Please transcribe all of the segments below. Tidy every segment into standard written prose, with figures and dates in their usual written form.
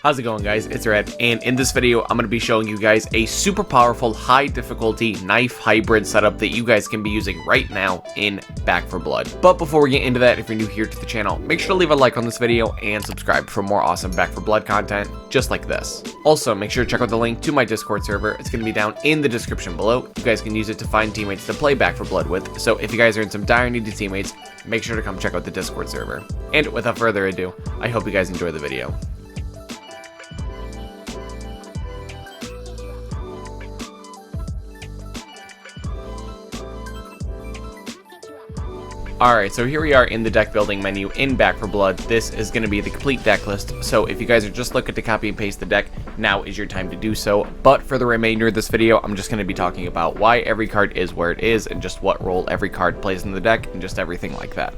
How's it going, guys? It's Red, and in this video I'm going to be showing you guys a super powerful high difficulty knife hybrid setup that you guys can be using right now in Back 4 Blood. But before we get into that, if you're new here to the channel, make sure to leave a like on this video and subscribe for more awesome Back 4 Blood content just like this. Also, make sure to check out the link to my Discord server. It's going to be down in the description below. You guys can use it to find teammates to play Back 4 Blood with, so if you guys are in some dire need of teammates, make sure to come check out the Discord server. And without further ado, I hope you guys enjoy the video. Alright, so here we are in the deck building menu in Back 4 Blood. This is going to be the complete deck list, so if you guys are just looking to copy and paste the deck, now is your time to do so. But for the remainder of this video, I'm just going to be talking about why every card is where it is, and just what role every card plays in the deck, and just everything like that.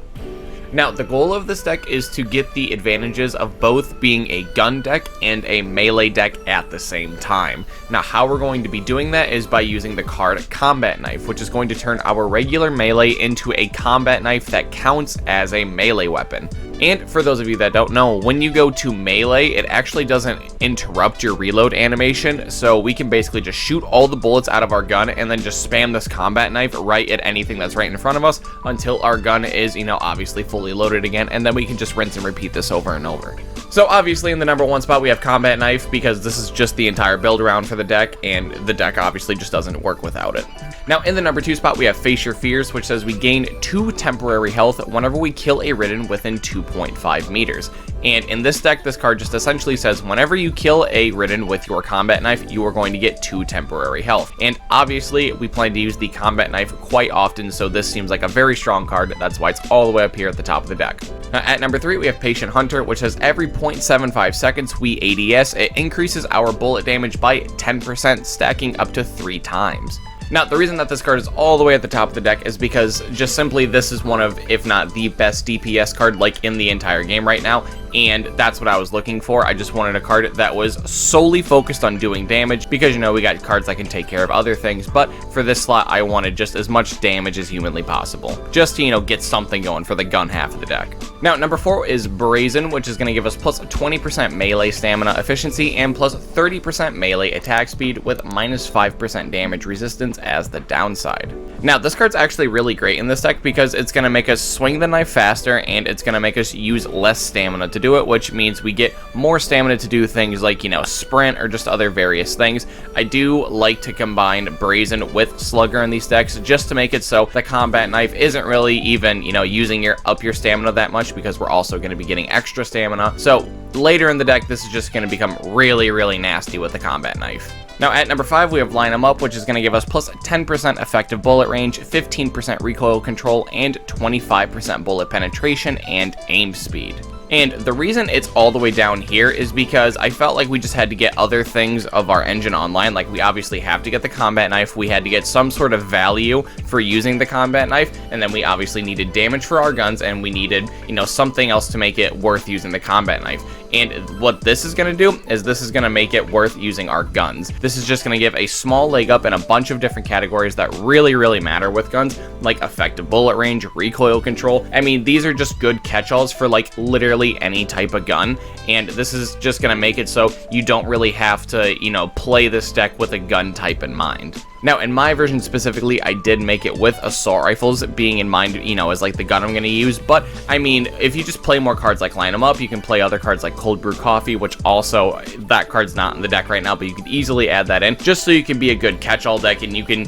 Now, the goal of this deck is to get the advantages of both being a gun deck and a melee deck at the same time. Now, how we're going to be doing that is by using the card Combat Knife, which is going to turn our regular melee into a combat knife that counts as a melee weapon. And for those of you that don't know, when you go to melee, it actually doesn't interrupt your reload animation, so we can basically just shoot all the bullets out of our gun and then just spam this combat knife right at anything that's right in front of us until our gun is, obviously fully loaded again, and then we can just rinse and repeat this over and over. So obviously in the number one spot we have Combat Knife, because this is just the entire build around for the deck, and the deck obviously just doesn't work without it. Now in the number two spot we have Face Your Fears, which says we gain 2 temporary health whenever we kill a Ridden within 2.5 meters. And in this deck, this card just essentially says whenever you kill a Ridden with your Combat Knife, you are going to get 2 temporary health. And obviously we plan to use the Combat Knife quite often, so this seems like a very strong card. That's why it's all the way up here at the top of the deck. Now, at number 3 we have Patient Hunter, which says every 0.75 seconds we ADS, it increases our bullet damage by 10%, stacking up to 3 times. Now, the reason that this card is all the way at the top of the deck is because just simply this is one of, if not the best DPS card like in the entire game right now, and that's what I was looking for. I just wanted a card that was solely focused on doing damage, because we got cards that can take care of other things, but for this slot I wanted just as much damage as humanly possible, just to get something going for the gun half of the deck. Now, number 4 is Brazen, which is going to give us plus 20% melee stamina efficiency and plus 30% melee attack speed with minus 5% damage resistance as the downside. Now, this card's actually really great in this deck because it's going to make us swing the knife faster, and it's going to make us use less stamina to do it, which means we get more stamina to do things like, sprint or just other various things. I do like to combine Brazen with Slugger in these decks just to make it so the Combat Knife isn't really even, using up your stamina that much, because we're also going to be getting extra stamina. So later in the deck, this is just going to become really, really nasty with the Combat Knife. Now at number 5 we have Line 'em Up, which is going to give us plus 10% effective bullet range, 15% recoil control, and 25% bullet penetration and aim speed. And the reason it's all the way down here is because I felt like we just had to get other things of our engine online. Like, we obviously have to get the Combat Knife, we had to get some sort of value for using the Combat Knife, and then we obviously needed damage for our guns, and we needed, something else to make it worth using the Combat Knife. And what this is going to do is this is going to make it worth using our guns. This is just going to give a small leg up in a bunch of different categories that really, really matter with guns, like effective bullet range, recoil control. I mean, these are just good catch-alls for like literally any type of gun, and this is just going to make it so you don't really have to, play this deck with a gun type in mind. Now, in my version specifically, I did make it with assault rifles being in mind, as like the gun I'm going to use. But, I mean, if you just play more cards like Line 'em Up, you can play other cards like Cold Brew Coffee, which also, that card's not in the deck right now, but you could easily add that in, just so you can be a good catch-all deck, and you can,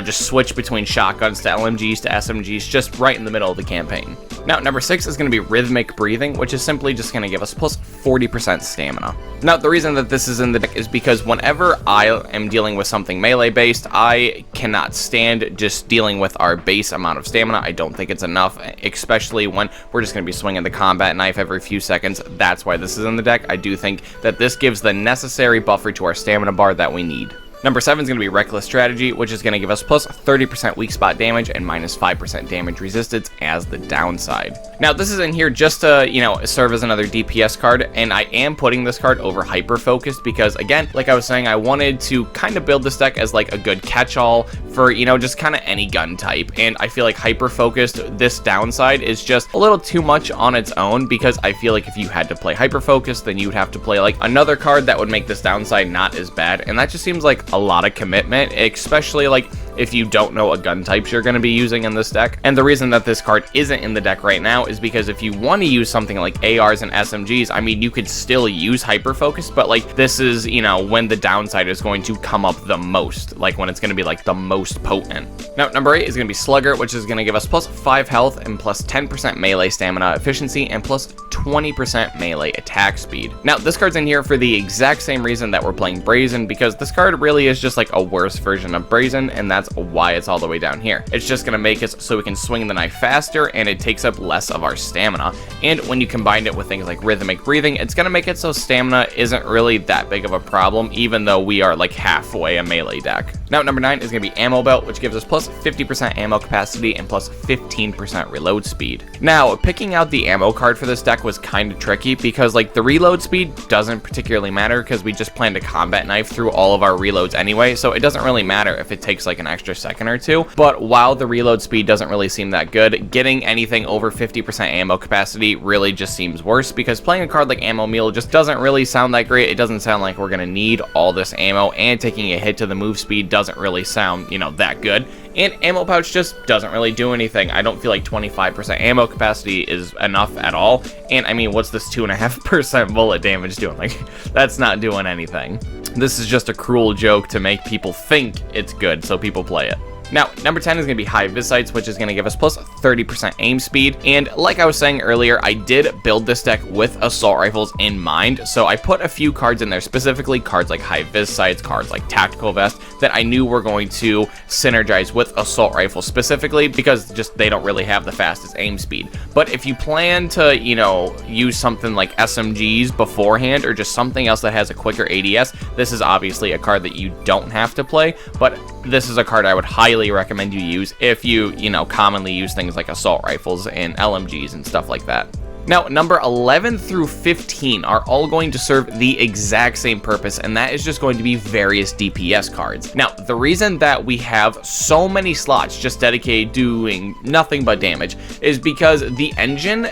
just switch between shotguns to LMGs to SMGs just right in the middle of the campaign. Now, number 6 is going to be Rhythmic Breathing, which is simply just going to give us plus 40% stamina. Now, the reason that this is in the deck is because whenever I am dealing with something melee-based, I cannot stand just dealing with our base amount of stamina. I don't think it's enough, especially when we're just going to be swinging the Combat Knife every few seconds. That's why this is in the deck. I do think that this gives the necessary buffer to our stamina bar that we need. Number 7 is going to be Reckless Strategy, which is going to give us plus 30% weak spot damage and minus 5% damage resistance as the downside. Now, this is in here just to, serve as another DPS card, and I am putting this card over Hyper Focused because, again, like I was saying, I wanted to kind of build this deck as like a good catch-all for, just kind of any gun type, and I feel like Hyper Focused, this downside is just a little too much on its own, because I feel like if you had to play Hyper Focused, then you would have to play like another card that would make this downside not as bad, and that just seems like a lot of commitment, especially like if you don't know what gun types you're going to be using in this deck. And the reason that this card isn't in the deck right now is because if you want to use something like ARs and SMGs, I mean, you could still use Hyper Focus, but like this is, when the downside is going to come up the most, like when it's going to be like the most potent. Now, number 8 is going to be Slugger, which is going to give us plus 5 health and plus 10% melee stamina efficiency and plus 20% melee attack speed. Now, this card's in here for the exact same reason that we're playing Brazen, because this card really is just like a worse version of Brazen, and that's why it's all the way down here. It's just going to make us so we can swing the knife faster, and it takes up less of our stamina. And when you combine it with things like Rhythmic Breathing, it's going to make it so stamina isn't really that big of a problem, even though we are like halfway a melee deck. Now, number 9 is going to be Ammo Belt, which gives us plus 50% ammo capacity and plus 15% reload speed. Now, picking out the ammo card for this deck was kind of tricky because like the reload speed doesn't particularly matter because we just plan to combat knife through all of our reloads anyway, so it doesn't really matter if it takes like an extra second or two. But while the reload speed doesn't really seem that good, getting anything over 50% ammo capacity really just seems worse, because playing a card like Ammo Mule just doesn't really sound that great. It doesn't sound like we're going to need all this ammo, and taking a hit to the move speed doesn't really sound, that good. And Ammo Pouch just doesn't really do anything. I don't feel like 25% ammo capacity is enough at all. And I mean, what's this 2.5% bullet damage doing? Like, that's not doing anything. This is just a cruel joke to make people think it's good, so people play it. Now, number 10 is going to be High Vis Sights, which is going to give us plus 30% aim speed. And like I was saying earlier, I did build this deck with assault rifles in mind, so I put a few cards in there, specifically cards like High Vis Sights, cards like Tactical Vest, that I knew were going to synergize with assault rifles specifically, because just they don't really have the fastest aim speed. But if you plan to, use something like SMGs beforehand, or just something else that has a quicker ADS, this is obviously a card that you don't have to play, but this is a card I would highly recommend you use if you, commonly use things like assault rifles and LMGs and stuff like that. Now, number 11 through 15 are all going to serve the exact same purpose, and that is just going to be various DPS cards. Now, the reason that we have so many slots just dedicated doing nothing but damage is because the engine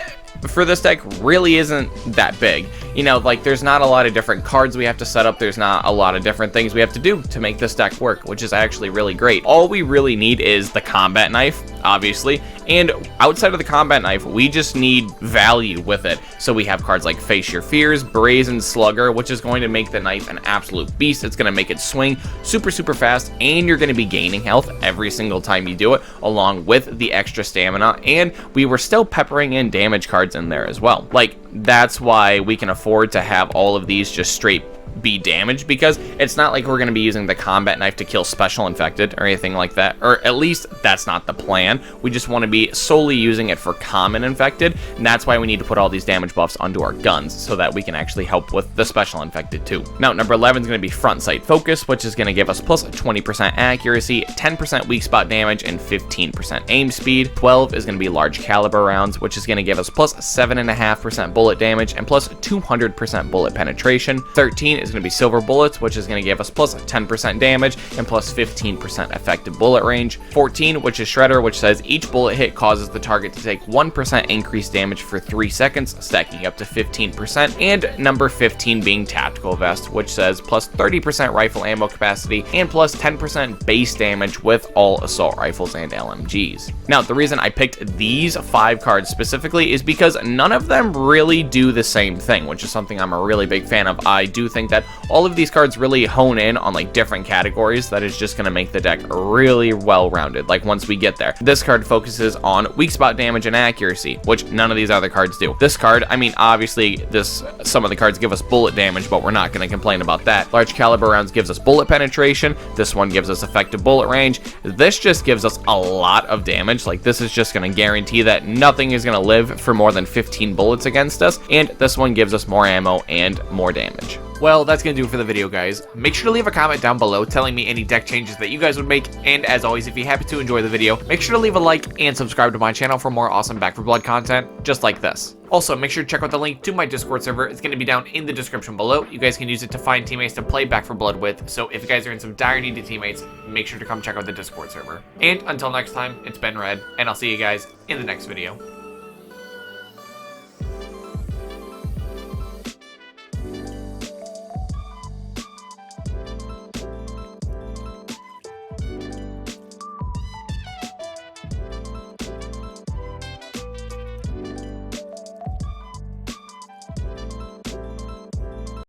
for this deck really isn't that big. Like there's not a lot of different cards we have to set up. There's not a lot of different things we have to do to make this deck work, which is actually really great. All we really need is the combat knife, obviously, and outside of the combat knife, we just need value with it. So we have cards like Face Your Fears, Brazen Slugger, which is going to make the knife an absolute beast. It's going to make it swing super fast, and you're going to be gaining health every single time you do it, along with the extra stamina. And we were still peppering in damage cards in there as well. Like, that's why we can afford to have all of these just straight be damaged, because it's not like we're going to be using the combat knife to kill special infected or anything like that, or at least that's not the plan. We just want to be solely using it for common infected, and that's why we need to put all these damage buffs onto our guns so that we can actually help with the special infected too. Now, number 11 is going to be Front Sight Focus, which is going to give us plus 20% accuracy, 10% weak spot damage, and 15% aim speed. 12 is going to be Large Caliber Rounds, which is going to give us plus 7.5% bullet damage and plus 200% bullet penetration. 13 is going to be Silver Bullets, which is going to give us plus 10% damage and plus 15% effective bullet range. 14, which is Shredder, which says each bullet hit causes the target to take 1% increased damage for 3 seconds, stacking up to 15%. And number 15 being Tactical Vest, which says plus 30% rifle ammo capacity and plus 10% base damage with all assault rifles and LMGs. Now, the reason I picked these 5 cards specifically is because none of them really do the same thing, which is something I'm a really big fan of. I do think that all of these cards really hone in on like different categories that is just going to make the deck really well-rounded. Like once we get there, this card focuses on weak spot damage and accuracy, which none of these other cards do. This card, I mean, obviously some of the cards give us bullet damage, but we're not going to complain about that. Large Caliber Rounds gives us bullet penetration. This one gives us effective bullet range. This just gives us a lot of damage. Like this is just going to guarantee that nothing is going to live for more than 15 bullets against us. And this one gives us more ammo and more damage. Well, that's going to do it for the video, guys. Make sure to leave a comment down below telling me any deck changes that you guys would make, and as always, if you happen to enjoy the video, make sure to leave a like and subscribe to my channel for more awesome Back 4 Blood content, just like this. Also, make sure to check out the link to my Discord server. It's going to be down in the description below. You guys can use it to find teammates to play Back 4 Blood with, so if you guys are in some dire need of teammates, make sure to come check out the Discord server. And until next time, it's been Red, and I'll see you guys in the next video.